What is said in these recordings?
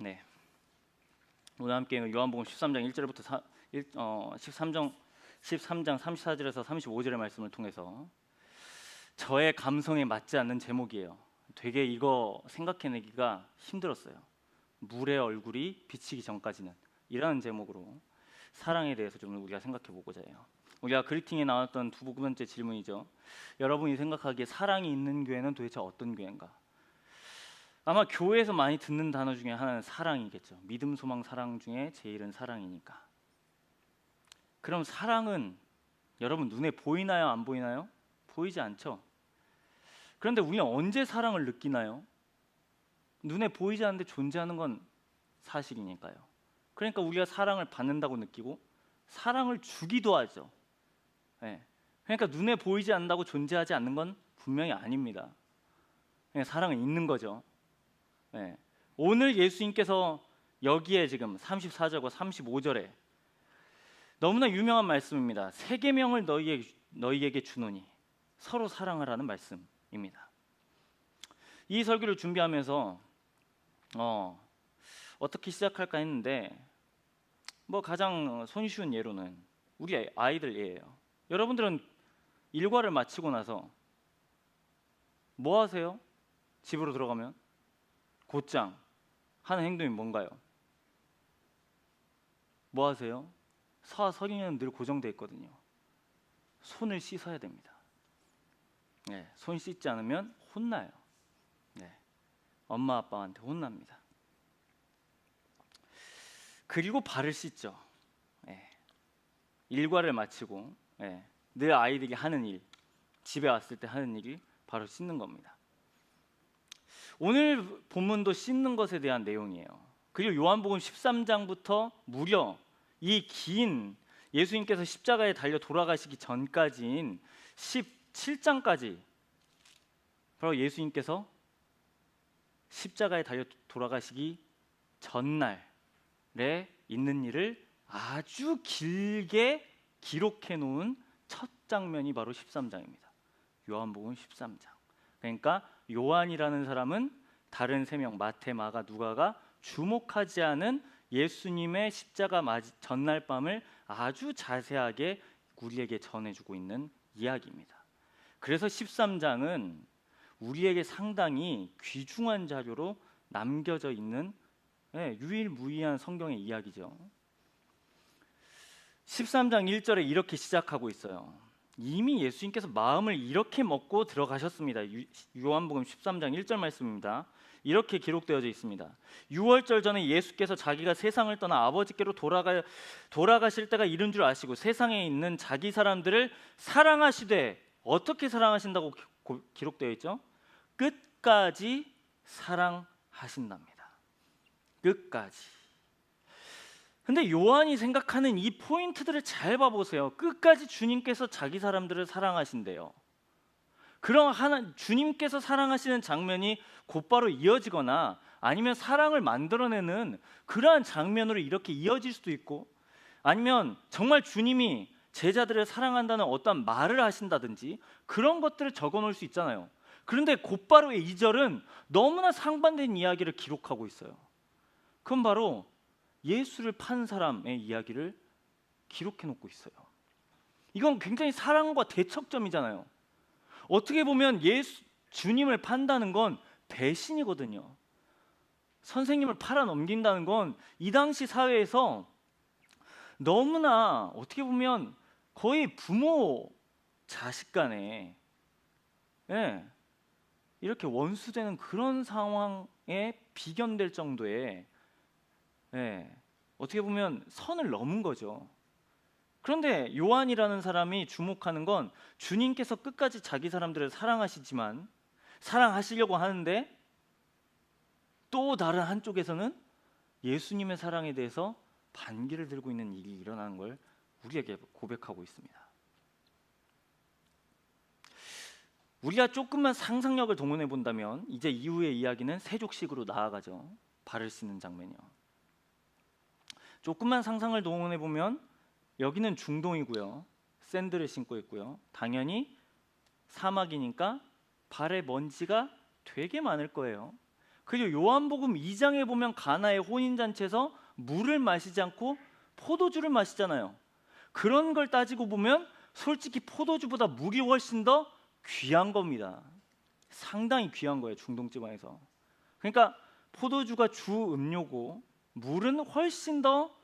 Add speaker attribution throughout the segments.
Speaker 1: 네. 오늘 함께 요한복음 13장 1절부터 13장 34절에서 35절의 말씀을 통해서 저의 감성에 맞지 않는 제목이에요. 되게 이거 생각해내기가 힘들었어요. 물의 얼굴이 비치기 전까지는, 이라는 제목으로 사랑에 대해서 좀 우리가 생각해 보고자 해요. 우리가 그리팅에 나왔던 두 번째 질문이죠. 여러분이 생각하기에 사랑이 있는 교회는 도대체 어떤 교회인가? 아마 교회에서 많이 듣는 단어 중에 하나는 사랑이겠죠. 믿음, 소망, 사랑 중에 제일은 사랑이니까. 그럼 사랑은 여러분 눈에 보이나요? 안 보이나요? 보이지 않죠. 그런데 우리는 언제 사랑을 느끼나요? 눈에 보이지 않는데 존재하는 건 사실이니까요. 그러니까 우리가 사랑을 받는다고 느끼고 사랑을 주기도 하죠. 네. 그러니까 눈에 보이지 않는다고 존재하지 않는 건 분명히 아닙니다. 그냥 사랑은 있는 거죠. 네. 오늘 예수님께서 여기에 지금 34절과 35절에 너무나 유명한 말씀입니다. 새 계명을 너희에게 주노니 서로 사랑하라는 말씀입니다. 이 설교를 준비하면서 어떻게 시작할까 했는데 가장 손쉬운 예로는 우리 아이들 예예요. 여러분들은 일과를 마치고 나서 뭐 하세요? 집으로 들어가면 곧장 하는 행동이 뭔가요? 뭐 하세요? 서리는 늘 고정되어 있거든요. 손을 씻어야 됩니다. 네, 손 씻지 않으면 혼나요. 네, 엄마 아빠한테 혼납니다. 그리고 발을 씻죠. 네, 일과를 마치고 늘 아이들이 하는 일, 집에 왔을 때 하는 일이 바로 씻는 겁니다. 오늘 본문도 씻는 것에 대한 내용이에요. 그리고 요한복음 13장부터 무려 이 긴 예수님께서 십자가에 달려 돌아가시기 전까지인 17장까지 바로 예수님께서 십자가에 달려 돌아가시기 전날에 있는 일을 아주 길게 기록해 놓은 첫 장면이 바로 13장입니다. 요한복음 13장. 그러니까 요한이라는 사람은 다른 세 명 마태, 마가, 누가가 주목하지 않은 예수님의 십자가 전날 밤을 아주 자세하게 우리에게 전해주고 있는 이야기입니다. 그래서 13장은 우리에게 상당히 귀중한 자료로 남겨져 있는 유일무이한 성경의 이야기죠. 13장 1절에 이렇게 시작하고 있어요. 이미 예수님께서 마음을 이렇게 먹고 들어가셨습니다. 요한복음 13장 1절 말씀입니다. 이렇게 기록되어져 있습니다. 6월절 전에 예수께서 자기가 세상을 떠나 아버지께로 돌아가실 때가 이른 줄 아시고 세상에 있는 자기 사람들을 사랑하시되, 어떻게 사랑하신다고 기록되어 있죠? 끝까지 사랑하신답니다. 끝까지. 근데 요한이 생각하는 이 포인트들을 잘 봐보세요. 끝까지 주님께서 자기 사람들을 사랑하신대요. 그럼 주님께서 사랑하시는 장면이 곧바로 이어지거나 아니면 사랑을 만들어내는 그러한 장면으로 이렇게 이어질 수도 있고, 아니면 정말 주님이 제자들을 사랑한다는 어떤 말을 하신다든지 그런 것들을 적어놓을 수 있잖아요. 그런데 곧바로 2절은 너무나 상반된 이야기를 기록하고 있어요. 그건 바로 예수를 판 사람의 이야기를 기록해 놓고 있어요. 이건 굉장히 사랑과 대척점이잖아요. 어떻게 보면 주님을 판다는 건 배신이거든요. 선생님을 팔아 넘긴다는 건 이 당시 사회에서 너무나 어떻게 보면 거의 부모 자식 간에 이렇게 원수되는 그런 상황에 비견될 정도의 어떻게 보면 선을 넘은 거죠. 그런데 요한이라는 사람이 주목하는 건 주님께서 끝까지 자기 사람들을 사랑하시지만, 사랑하시려고 하는데 또 다른 한쪽에서는 예수님의 사랑에 대해서 반기를 들고 있는 일이 일어나는 걸 우리에게 고백하고 있습니다. 우리가 조금만 상상력을 동원해 본다면 이제 이후의 이야기는 세족식으로 나아가죠. 발을 씻는 장면이요. 조금만 상상을 동원해 보면 여기는 중동이고요. 샌들을 신고 있고요. 당연히 사막이니까 발에 먼지가 되게 많을 거예요. 그리고 요한복음 2장에 보면 가나의 혼인잔치에서 물을 마시지 않고 포도주를 마시잖아요. 그런 걸 따지고 보면 솔직히 포도주보다 물이 훨씬 더 귀한 겁니다. 상당히 귀한 거예요, 중동 지방에서. 그러니까 포도주가 주 음료고 물은 훨씬 더,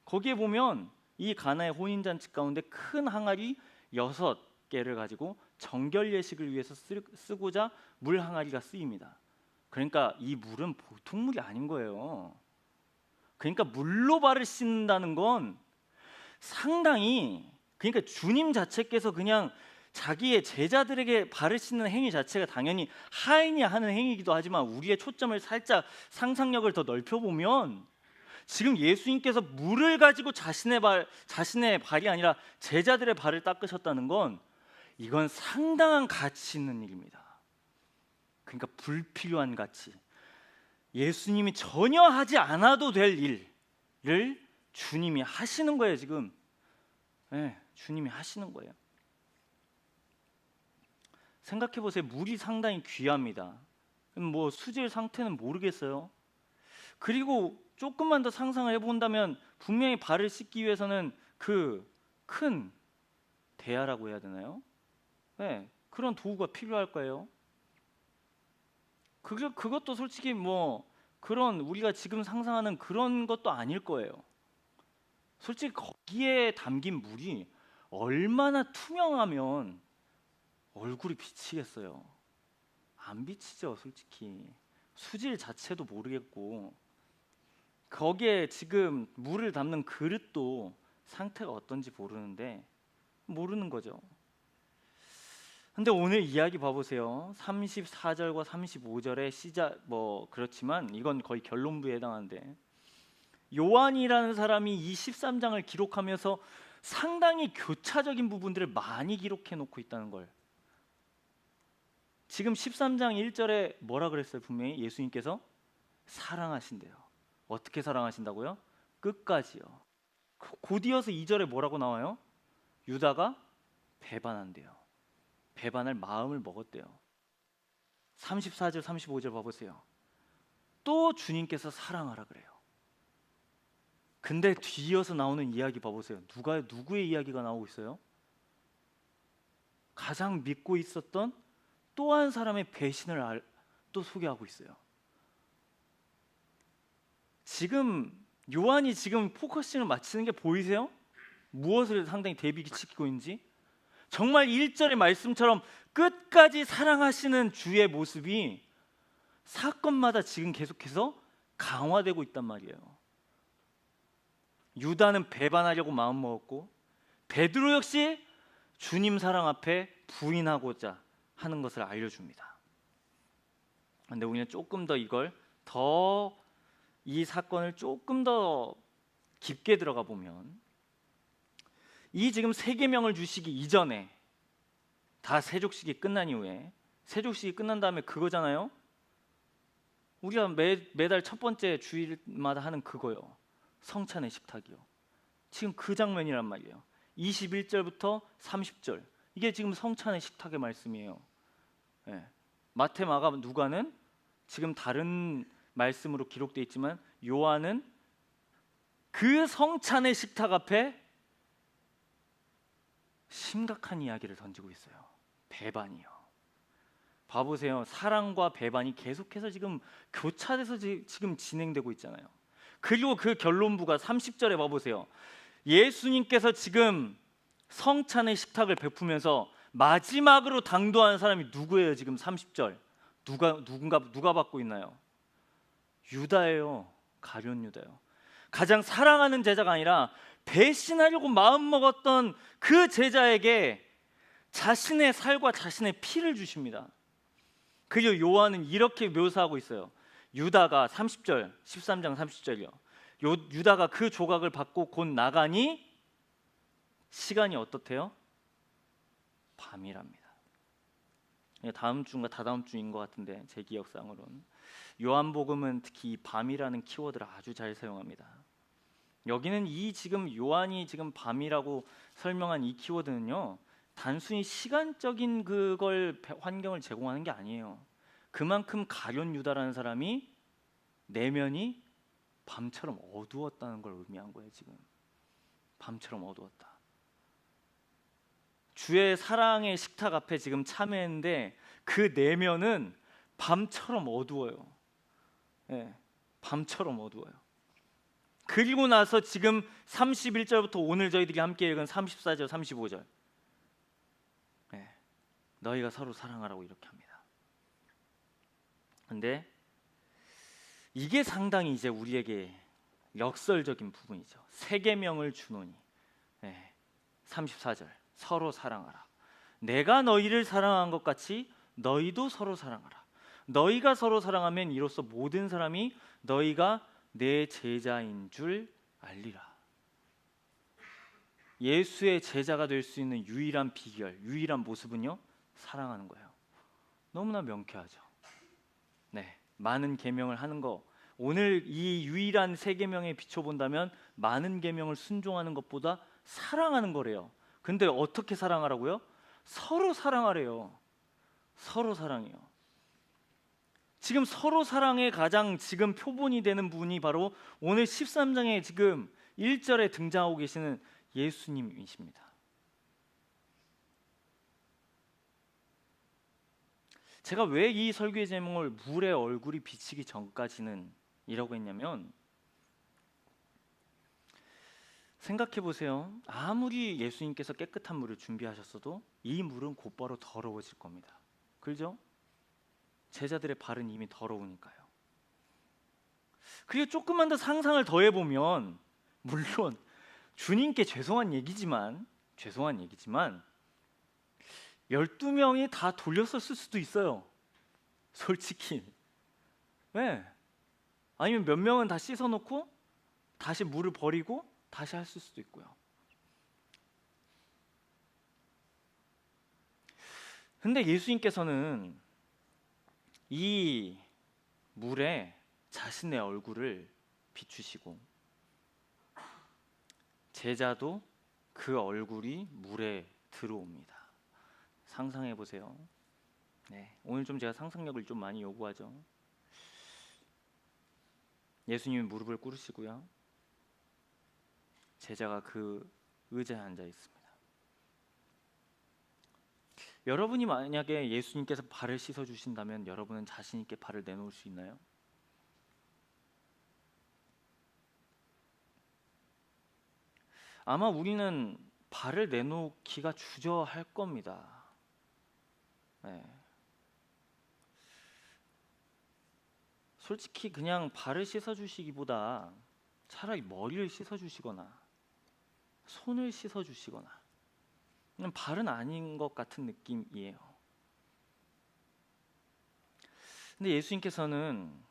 Speaker 1: 거기에 보면 이 가나의 혼인잔치 가운데 큰 항아리 6개를 가지고 정결 예식을 위해서 쓰고자 물 항아리가 쓰입니다. 그러니까 이 물은 보통 물이 아닌 거예요. 그러니까 물로 발을 씻는다는 건 상당히, 그러니까 주님 자체께서 그냥 자기의 제자들에게 발을 씻는 행위 자체가 당연히 하인이 하는 행위이기도 하지만 우리의 초점을 살짝 상상력을 더 넓혀보면 지금 예수님께서 물을 가지고 자신의 발이 아니라 제자들의 발을 닦으셨다는 건 이건 상당한 가치 있는 일입니다. 그러니까 불필요한 가치, 예수님이 전혀 하지 않아도 될 일을 주님이 하시는 거예요. 지금 주님이 하시는 거예요. 생각해 보세요. 물이 상당히 귀합니다. 뭐 수질 상태는 모르겠어요. 그리고 조금만 더 상상을 해본다면 분명히 발을 씻기 위해서는 그 큰 대야라고 해야 되나요? 그런 도구가 필요할 거예요. 그것도 솔직히 뭐 그런 우리가 지금 상상하는 그런 것도 아닐 거예요. 솔직히 거기에 담긴 물이 얼마나 투명하면 얼굴이 비치겠어요? 안 비치죠, 솔직히. 수질 자체도 모르겠고 거기에 지금 물을 담는 그릇도 상태가 어떤지 모르는 거죠. 근데 오늘 이야기 봐보세요. 34절과 35절의 시작, 뭐 그렇지만 이건 거의 결론부에 해당하는데 요한이라는 사람이 이 13장을 기록하면서 상당히 교차적인 부분들을 많이 기록해 놓고 있다는 걸, 지금 13장 1절에 뭐라 그랬어요? 분명히 예수님께서 사랑하신대요. 어떻게 사랑하신다고요? 끝까지요. 곧이어서 2절에 뭐라고 나와요? 유다가 배반한대요. 배반할 마음을 먹었대요. 34절 35절 봐보세요. 또 주님께서 사랑하라 그래요. 근데 뒤이어서 나오는 이야기 봐보세요. 누구의 이야기가 나오고 있어요? 가장 믿고 있었던 또 한 사람의 배신을 또 소개하고 있어요. 지금 요한이 지금 포커싱을 맞추는 게 보이세요? 무엇을 상당히 대비시키고 있는지. 정말 1절의 말씀처럼 끝까지 사랑하시는 주의 모습이 사건마다 지금 계속해서 강화되고 있단 말이에요. 유다는 배반하려고 마음먹었고 베드로 역시 주님 사랑 앞에 부인하고자 하는 것을 알려줍니다. 근데 우리는 조금 더 이 사건을 조금 더 깊게 들어가 보면 이 지금 세계명을 주시기 이전에 다 세족식이 끝난 이후에, 세족식이 끝난 다음에 그거잖아요. 우리가 매달 첫 번째 주일마다 하는 그거요. 성찬의 식탁이요. 지금 그 장면이란 말이에요. 21절부터 30절. 이게 지금 성찬의 식탁의 말씀이에요. 마태, 마가, 누가는 지금 다른 말씀으로 기록되어 있지만 요한은 그 성찬의 식탁 앞에 심각한 이야기를 던지고 있어요. 배반이요. 봐보세요. 사랑과 배반이 계속해서 지금 교차돼서 지금 진행되고 있잖아요. 그리고 그 결론부가 30절에 봐보세요. 예수님께서 지금 성찬의 식탁을 베푸면서 마지막으로 당도한 사람이 누구예요? 지금 30절 누가 받고 있나요? 유다예요. 가룟 유다요. 가장 사랑하는 제자가 아니라 배신하려고 마음먹었던 그 제자에게 자신의 살과 자신의 피를 주십니다. 그리고 요한은 이렇게 묘사하고 있어요. 유다가 30절 13장 30절이요. 유다가 그 조각을 받고 곧 나가니 시간이 어떻대요? 밤이랍니다. 다음 주인가 다다음 주인 것 같은데 제 기억상으로는 요한복음은 특히 이 밤이라는 키워드를 아주 잘 사용합니다. 여기는 이 지금 요한이 지금 밤이라고 설명한 이 키워드는요, 단순히 시간적인 그걸 환경을 제공하는 게 아니에요. 그만큼 가룟 유다라는 사람이 내면이 밤처럼 어두웠다는 걸 의미한 거예요. 지금 밤처럼 어두웠다. 주의 사랑의 식탁 앞에 지금 참회했는데 그 내면은 밤처럼 어두워요. 예, 밤처럼 어두워요. 그리고 나서 지금 31절부터 오늘 저희들이 함께 읽은 34절, 35절, 예, 너희가 서로 사랑하라고 이렇게 합니다. 근데 이게 상당히 이제 우리에게 역설적인 부분이죠. 세 계명을 주노니, 예, 34절, 서로 사랑하라. 내가 너희를 사랑한 것 같이 너희도 서로 사랑하라. 너희가 서로 사랑하면 이로써 모든 사람이 너희가 내 제자인 줄 알리라. 예수의 제자가 될 수 있는 유일한 비결, 유일한 모습은요, 사랑하는 거예요. 너무나 명쾌하죠. 네, 많은 계명을 하는 거, 오늘 이 유일한 세 계명에 비춰본다면 많은 계명을 순종하는 것보다 사랑하는 거래요. 근데 어떻게 사랑하라고요? 서로 사랑하래요. 서로 사랑해요. 지금 서로 사랑의 가장 지금 표본이 되는 분이 바로 오늘 13장에 지금 1절에 등장하고 계시는 예수님이십니다. 제가 왜 이 설교의 제목을 물의 얼굴이 비치기 전까지는 이라고 했냐면, 생각해 보세요. 아무리 예수님께서 깨끗한 물을 준비하셨어도 이 물은 곧바로 더러워질 겁니다. 그렇죠? 제자들의 발은 이미 더러우니까요. 그리고 조금만 더 상상을 더해 보면, 물론 주님께 죄송한 얘기지만 12명이 다 돌렸었을 수도 있어요. 솔직히. 네. 아니면 몇 명은 다 씻어놓고 다시 물을 버리고 다시 했을 수도 있고요. 근데 예수님께서는 이 물에 자신의 얼굴을 비추시고 제자도 그 얼굴이 물에 들어옵니다. 상상해 보세요. 네, 오늘 좀 제가 상상력을 좀 많이 요구하죠. 예수님이 무릎을 꿇으시고요. 제자가 그 의자에 앉아 있습니다. 여러분이 만약에 예수님께서 발을 씻어 주신다면 여러분은 자신 있게 발을 내놓을 수 있나요? 아마 우리는 발을 내놓기가 주저할 겁니다. 네. 솔직히 그냥 발을 씻어 주시기보다 차라리 머리를 씻어 주시거나 손을 씻어 주시거나, 그냥 발은 아닌 것 같은 느낌이에요. 근데 예수님께서는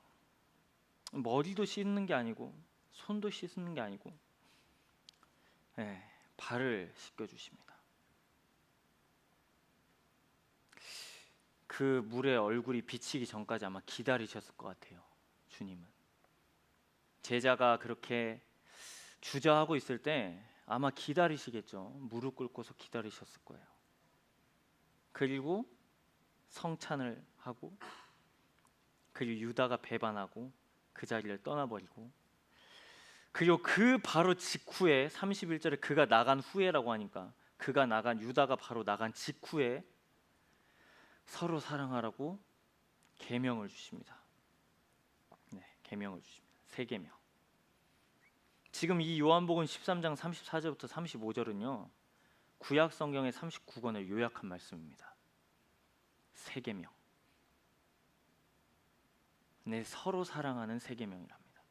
Speaker 1: 머리도 씻는 게 아니고 손도 씻는 게 아니고, 네, 발을 씻겨 주십니다. 그 물에 얼굴이 비치기 전까지 아마 기다리셨을 것 같아요. 주님은 제자가 그렇게 주저하고 있을 때 아마 기다리시겠죠. 무릎 꿇고서 기다리셨을 거예요. 그리고 성찬을 하고, 그리고 유다가 배반하고 그 자리를 떠나버리고, 그리고 그 바로 직후에 31절에 그가 나간 후에라고 하니까, 유다가 바로 나간 직후에 서로 사랑하라고 계명을 주십니다. 네, 계명을 주십니다. 세 계명. 지금 이 요한복음 13장 34절부터 35절은요, 구약 성경의 39권을 요약한 말씀입니다. 세 계명. 네, 서로 사랑하는 세 계명이랍니다.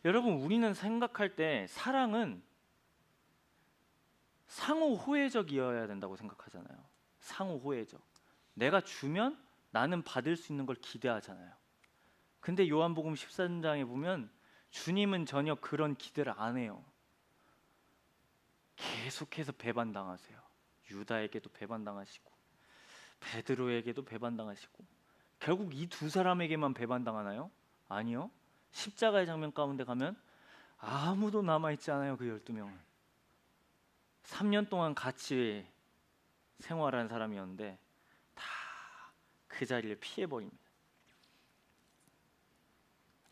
Speaker 1: 여러분, 우리는 생각할 때 사랑은 상호 호혜적이어야 된다고 생각하잖아요. 상호 호혜적. 내가 주면 나는 받을 수 있는 걸 기대하잖아요. 근데 요한복음 13장에 보면 주님은 전혀 그런 기대를 안 해요. 계속해서 배반당하세요. 유다에게도 배반당하시고 베드로에게도 배반당하시고, 결국 이 두 사람에게만 배반당하나요? 아니요. 십자가의 장면 가운데 가면 아무도 남아있지 않아요. 그 12명은 3년 동안 같이 생활한 사람이었는데 다 그 자리를 피해버립니다.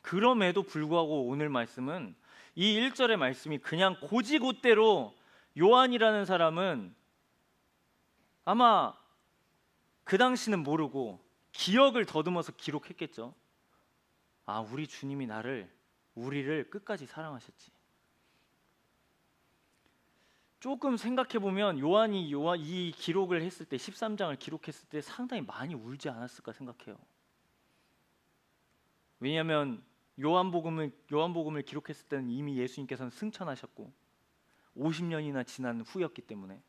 Speaker 1: 그럼에도 불구하고 오늘 말씀은 이 1절의 말씀이 그냥 고지곳대로 요한이라는 사람은 아마 그 당시는 모르고 기억을 더듬어서 기록했겠죠. 아, 우리 주님이 우리를 끝까지 사랑하셨지. 조금 생각해 보면 요한이 이 기록을 했을 때 13장을 기록했을 때 상당히 많이 울지 않았을까 생각해요. 왜냐하면 요한복음을 기록했을 때는 이미 예수님께서는 승천하셨고 50년이나 지난 후였기 때문에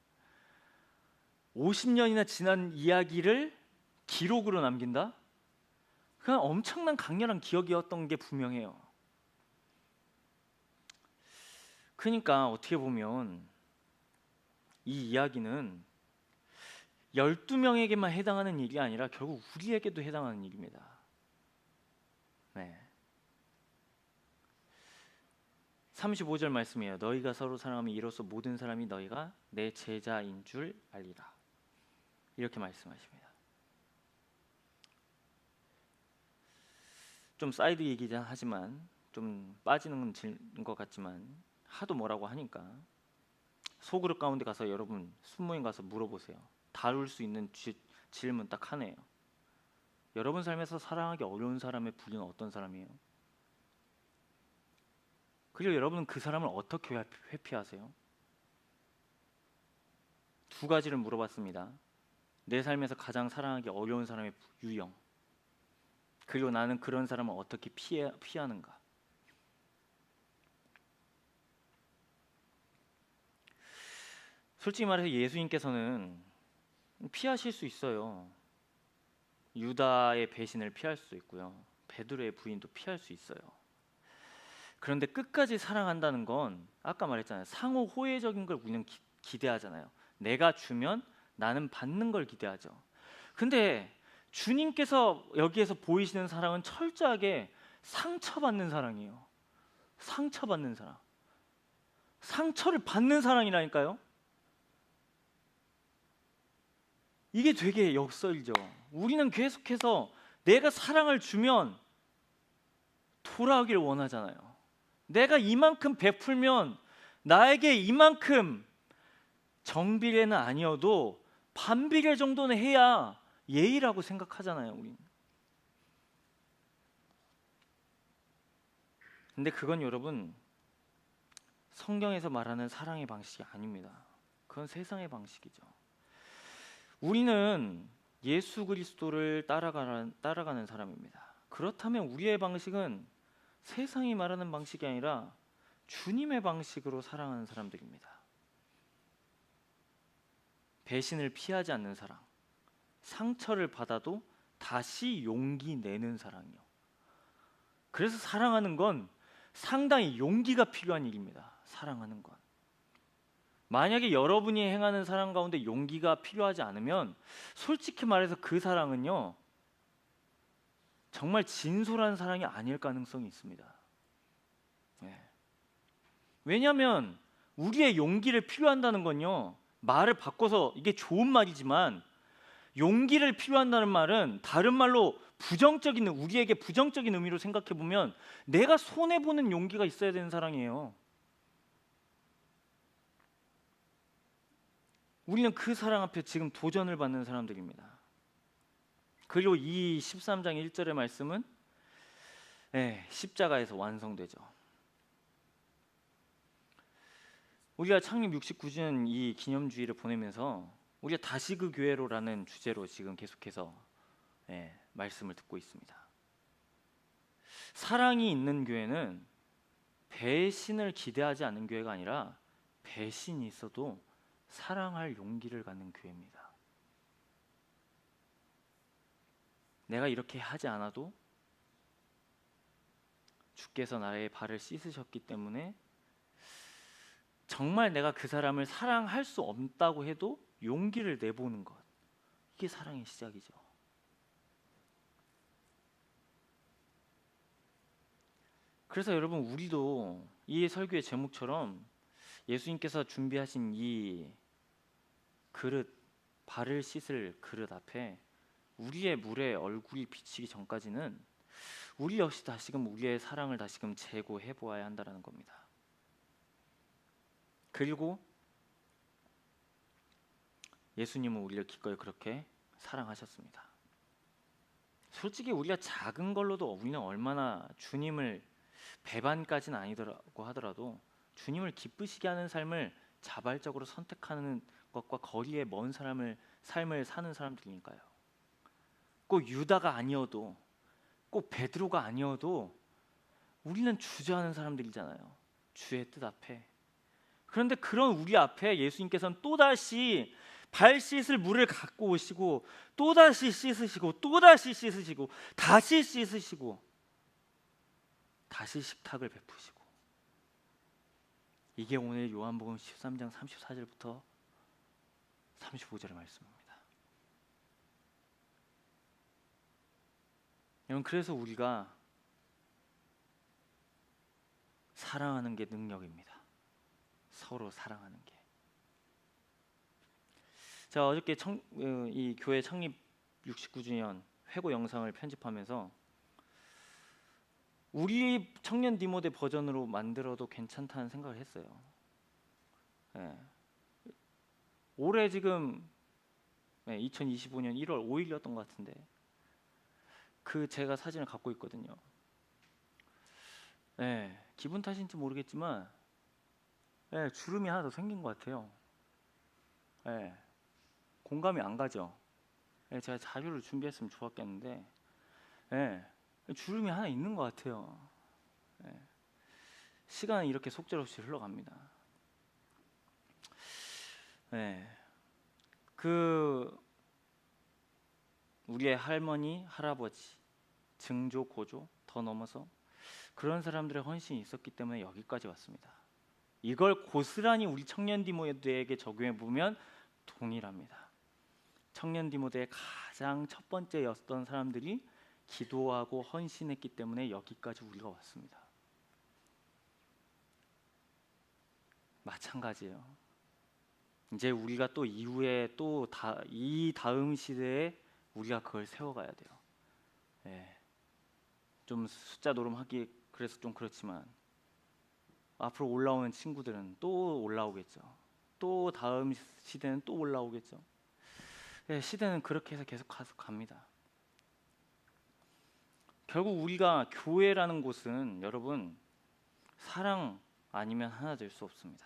Speaker 1: 50년이나 지난 이야기를 기록으로 남긴다? 그냥 엄청난 강렬한 기억이었던 게 분명해요. 그러니까 어떻게 보면 이 이야기는 12명에게만 해당하는 일이 아니라 결국 우리에게도 해당하는 일입니다. 네. 35절 말씀이에요. 너희가 서로 사랑하면 이로써 모든 사람이 너희가 내 제자인 줄 알리라. 이렇게 말씀하십니다. 좀 사이드 얘기긴 하지만 좀 빠지는 것 같지만 하도 뭐라고 하니까 소그룹 가운데 가서 여러분 순모임 가서 물어보세요. 다룰 수 있는 질문 딱 하나예요. 여러분 삶에서 사랑하기 어려운 사람의 부류는 어떤 사람이에요? 그리고 여러분은 그 사람을 어떻게 회피하세요? 두 가지를 물어봤습니다. 내 삶에서 가장 사랑하기 어려운 사람의 유형, 그리고 나는 그런 사람을 어떻게 피하는가. 솔직히 말해서 예수님께서는 피하실 수 있어요. 유다의 배신을 피할 수 있고요. 베드로의 부인도 피할 수 있어요. 그런데 끝까지 사랑한다는 건 아까 말했잖아요. 상호 호혜적인 걸 우리는 기대하잖아요. 내가 주면 나는 받는 걸 기대하죠. 근데 주님께서 여기에서 보이시는 사랑은 철저하게 상처받는 사랑이에요. 상처받는 사랑. 상처를 받는 사랑이라니까요. 이게 되게 역설이죠. 우리는 계속해서 내가 사랑을 주면 돌아오길 원하잖아요. 내가 이만큼 베풀면 나에게 이만큼 정비례는 아니어도 반비례 정도는 해야 예의라고 생각하잖아요, 우린. 근데 그건 여러분 성경에서 말하는 사랑의 방식이 아닙니다. 그건 세상의 방식이죠. 우리는 예수 그리스도를 따라가는 사람입니다. 그렇다면 우리의 방식은 세상이 말하는 방식이 아니라 주님의 방식으로 사랑하는 사람들입니다. 배신을 피하지 않는 사랑, 상처를 받아도 다시 용기 내는 사랑이요. 그래서 사랑하는 건 상당히 용기가 필요한 일입니다. 사랑하는 건. 만약에 여러분이 행하는 사랑 가운데 용기가 필요하지 않으면 솔직히 말해서 그 사랑은요 정말 진솔한 사랑이 아닐 가능성이 있습니다. 네. 왜냐하면 우리의 용기를 필요한다는 건요, 말을 바꿔서 이게 좋은 말이지만 용기를 필요한다는 말은 다른 말로 우리에게 부정적인 의미로 생각해 보면 내가 손해 보는 용기가 있어야 되는 사랑이에요. 우리는 그 사랑 앞에 지금 도전을 받는 사람들입니다. 그리고 이 13장 1절의 말씀은 십자가에서 완성되죠. 우리가 창립 69주년 이 기념주의를 보내면서 우리가 다시 그 교회로라는 주제로 지금 계속해서 말씀을 듣고 있습니다. 사랑이 있는 교회는 배신을 기대하지 않는 교회가 아니라 배신이 있어도 사랑할 용기를 갖는 교회입니다. 내가 이렇게 하지 않아도 주께서 나의 발을 씻으셨기 때문에 정말 내가 그 사람을 사랑할 수 없다고 해도 용기를 내보는 것, 이게 사랑의 시작이죠. 그래서 여러분 우리도 이 설교의 제목처럼 예수님께서 준비하신 이 그릇, 발을 씻을 그릇 앞에 우리의 물에 얼굴이 비치기 전까지는 우리 역시 다시금 우리의 사랑을 다시금 재고해 보아야 한다는 겁니다. 그리고 예수님은 우리를 기꺼이 그렇게 사랑하셨습니다. 솔직히 우리가 작은 걸로도 우리는 얼마나 주님을 배반까지는 아니더라고 하더라도 주님을 기쁘시게 하는 삶을 자발적으로 선택하는 것과 거리에 먼 삶을 사는 사람들이니까요. 꼭 유다가 아니어도 꼭 베드로가 아니어도 우리는 주저하는 사람들이잖아요. 주의 뜻 앞에. 그런데 그런 우리 앞에 예수님께서는 또다시 발 씻을 물을 갖고 오시고 또다시 씻으시고 또다시 씻으시고 다시 씻으시고 다시 식탁을 베푸시고, 이게 오늘 요한복음 13장 34절부터 35절의 말씀입니다. 여러분, 그래서 우리가 사랑하는 게 능력입니다. 서로 사랑하는 게. 자, 어저께 이 교회 창립 69주년 회고 영상을 편집하면서 우리 청년 디모데 버전으로 만들어도 괜찮다는 생각을 했어요. 예. 올해 지금 2025년 1월 5일이었던 것 같은데 제가 사진을 갖고 있거든요. 기분 탓인지 모르겠지만 주름이 하나 더 생긴 것 같아요. 공감이 안 가죠. 제가 자료를 준비했으면 좋았겠는데 주름이 하나 있는 것 같아요. 시간은 이렇게 속절없이 흘러갑니다. 우리의 할머니, 할아버지, 증조, 고조, 더 넘어서 그런 사람들의 헌신이 있었기 때문에 여기까지 왔습니다. 이걸 고스란히 우리 청년 디모데에게 적용해 보면 동일합니다. 청년 디모데의 가장 첫 번째였던 사람들이 기도하고 헌신했기 때문에 여기까지 우리가 왔습니다. 마찬가지예요. 이제 우리가 또 이후에 이 다음 시대에 우리가 그걸 세워가야 돼요. 좀 숫자 노름하기 그래서 좀 그렇지만 앞으로 올라오는 친구들은 또 올라오겠죠. 또 다음 시대는 또 올라오겠죠. 시대는 그렇게 해서 계속 갑니다. 결국 우리가 교회라는 곳은 여러분 사랑 아니면 하나 될 수 없습니다.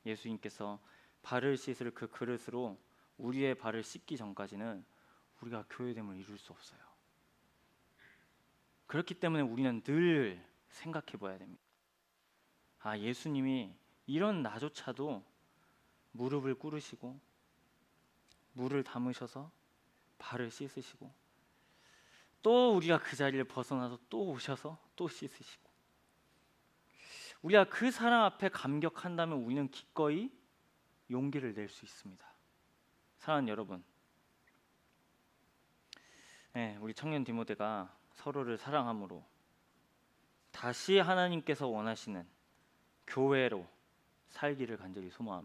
Speaker 1: 예수님께서 발을 씻을 그 그릇으로 우리의 발을 씻기 전까지는 우리가 교회됨을 이룰 수 없어요. 그렇기 때문에 우리는 늘 생각해 봐야 됩니다. 예수님이 이런 나조차도 무릎을 꿇으시고 물을 담으셔서 발을 씻으시고 또 우리가 그 자리를 벗어나서 또 오셔서 또 씻으시고, 우리가 그 사랑 앞에 감격한다면 우리는 기꺼이 용기를 낼 수 있습니다. 사랑하는 여러분, 우리 청년 디모데가 서로를 사랑함으로 다시 하나님께서 원하시는 교회로 살기를 간절히 소망합니다.